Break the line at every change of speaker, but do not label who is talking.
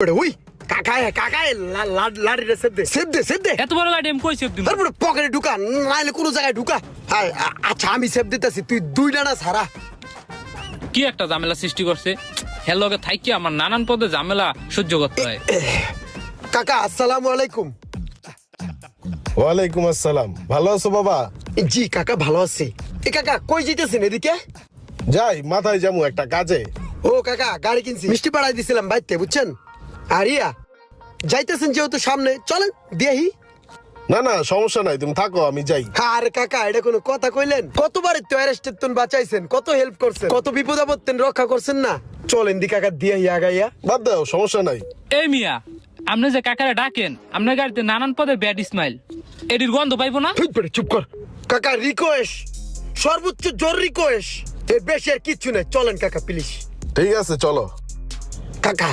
ওই কাকা লাড়িটা সেভ দে
এত বড় লাঠি আমি কই সেভ দিম?
তারপরে পকেটে ঢুকা, নাইলে কোনো জায়গায় ঢুকা। আচ্ছা আমি সেভ দিতেছি, তুই 2 ডানা ছাড়া।
কি একটা ঝামেলা সৃষ্টি করছে। হেলকে থাকি আমার নানান পদে ঝামেলা সহ্য করতে হয়।
কাকা আসসালামু আলাইকুম।
ওয়ালাইকুম আসসালাম। ভালো আছো বাবা?
জি কাকা ভালো আছি। কাকা কই যেতেছেন এদিকে?
যাই মাথায় যামু একটা কাজে।
ও কাকা গাড়ি কিনছি, মিষ্টি পাড়াই দিছিলাম বাইতে, বুঝছেন? আর যাইতেছেন যেহেতু সামনে, চলেন দিয়েহি।
না সমস্যা নাই, তুমি থাকো, আমি যাই।
আরে কাকা এটা কোনো কথা কইলেন? কতবার তো অ্যারেস্টেড তুন বাঁচাইছেন, কত হেল্প করছেন, কত বিপদ আপদ রক্ষা করছেন না। চলেন দি কাকা দিয়েহি আগাইয়া।
বাদ দাও, সমস্যা নাই।
এই মিয়া, আপনি যে কাকারে ডাকেন, আপনার গাড়িতে নানান পদের ব্যাড স্মাইল, এটির গন্ধ পাইবো না?
চুপ কর কাকা, রিকোয়েস্ট, সর্বোচ্চ জোর রিকোয়েস্ট, এর বেশি আর কিচ্ছু নেই। চলেন কাকা প্লিজ।
ঠিক আছে চলো।
কাকা